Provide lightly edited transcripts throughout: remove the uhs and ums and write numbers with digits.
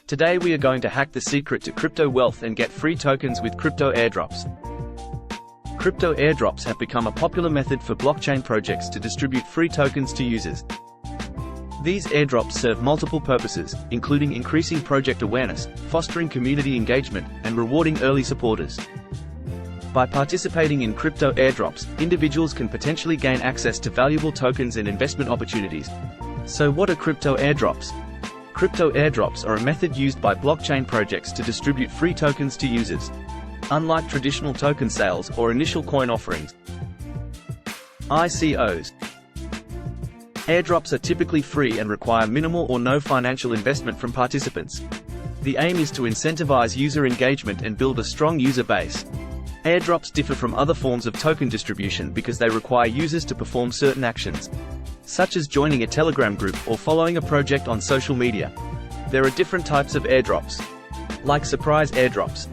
Today we are going to hack the secret to crypto wealth and get free tokens with crypto airdrops. Crypto airdrops have become a popular method for blockchain projects to distribute free tokens to users. These airdrops serve multiple purposes, including increasing project awareness, fostering community engagement, and rewarding early supporters. By participating in crypto airdrops, individuals can potentially gain access to valuable tokens and investment opportunities. So what are crypto airdrops? Crypto airdrops are a method used by blockchain projects to distribute free tokens to users. Unlike traditional token sales or initial coin offerings, ICOs, airdrops are typically free and require minimal or no financial investment from participants. The aim is to incentivize user engagement and build a strong user base. Airdrops differ from other forms of token distribution because they require users to perform certain actions, such as joining a Telegram group or following a project on social media. There are different types of airdrops, like surprise airdrops.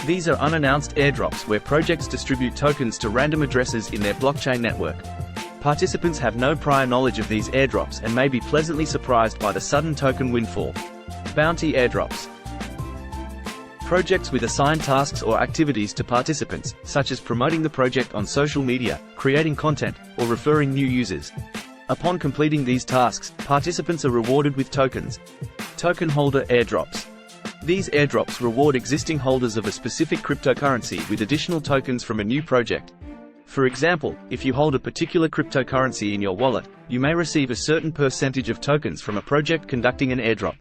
These are unannounced airdrops where projects distribute tokens to random addresses in their blockchain network. Participants have no prior knowledge of these airdrops and may be pleasantly surprised by the sudden token windfall. Bounty airdrops. Projects with assigned tasks or activities to participants, such as promoting the project on social media, creating content, or referring new users. Upon completing these tasks, participants are rewarded with tokens. Token holder airdrops. These airdrops reward existing holders of a specific cryptocurrency with additional tokens from a new project. For example, if you hold a particular cryptocurrency in your wallet, you may receive a certain percentage of tokens from a project conducting an airdrop.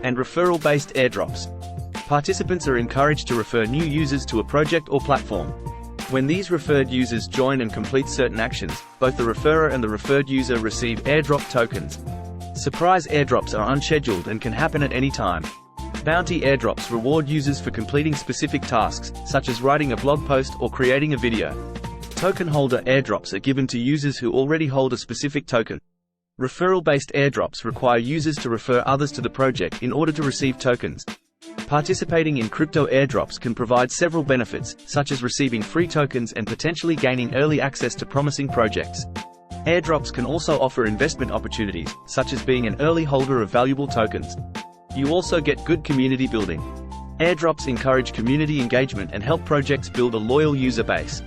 And referral-based airdrops. Participants are encouraged to refer new users to a project or platform. When these referred users join and complete certain actions, both the referrer and the referred user receive airdrop tokens. Surprise airdrops are unscheduled and can happen at any time. Bounty airdrops reward users for completing specific tasks, such as writing a blog post or creating a video. Token holder airdrops are given to users who already hold a specific token. Referral-based airdrops require users to refer others to the project in order to receive tokens. Participating in crypto airdrops can provide several benefits, such as receiving free tokens and potentially gaining early access to promising projects. Airdrops can also offer investment opportunities, such as being an early holder of valuable tokens. You also get good community building. Airdrops encourage community engagement and help projects build a loyal user base.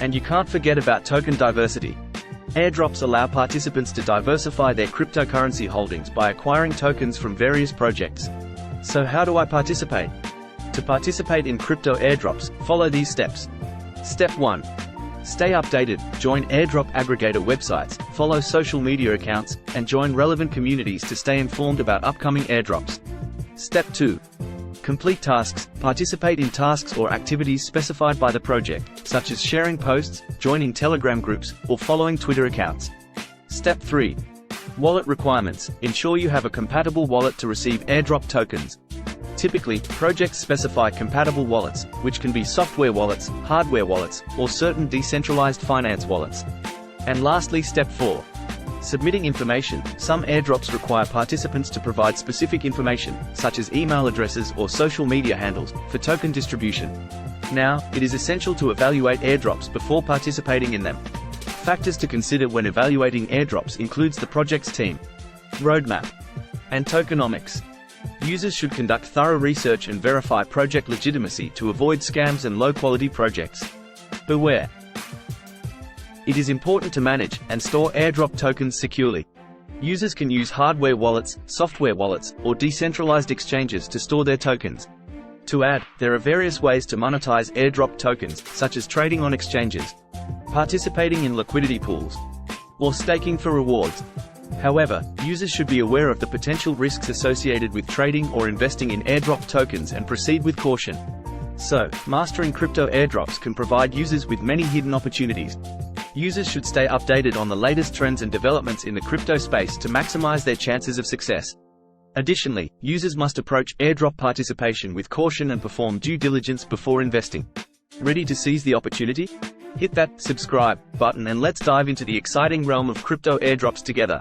And you can't forget about token diversity. Airdrops allow participants to diversify their cryptocurrency holdings by acquiring tokens from various projects. So how do I participate? To participate in crypto airdrops, follow these steps. Step 1. Stay updated, join airdrop aggregator websites, follow social media accounts, and join relevant communities to stay informed about upcoming airdrops. Step 2. Complete tasks, participate in tasks or activities specified by the project, such as sharing posts, joining Telegram groups, or following Twitter accounts. Step 3. Wallet requirements, ensure you have a compatible wallet to receive airdrop tokens. Typically, projects specify compatible wallets, which can be software wallets, hardware wallets, or certain decentralized finance wallets. And lastly, step 4. Submitting information. Some airdrops require participants to provide specific information, such as email addresses or social media handles, for token distribution. Now, it is essential to evaluate airdrops before participating in them. Factors to consider when evaluating airdrops includes the project's team, roadmap, and tokenomics. Users should conduct thorough research and verify project legitimacy to avoid scams and low-quality projects. Beware. It is important to manage and store airdrop tokens securely. Users can use hardware wallets, software wallets, or decentralized exchanges to store their tokens. To add, there are various ways to monetize airdrop tokens, such as trading on exchanges, participating in liquidity pools, or staking for rewards. However, users should be aware of the potential risks associated with trading or investing in airdrop tokens and proceed with caution. So, mastering crypto airdrops can provide users with many hidden opportunities. Users should stay updated on the latest trends and developments in the crypto space to maximize their chances of success. Additionally, users must approach airdrop participation with caution and perform due diligence before investing. Ready to seize the opportunity? Hit that subscribe button and let's dive into the exciting realm of crypto airdrops together.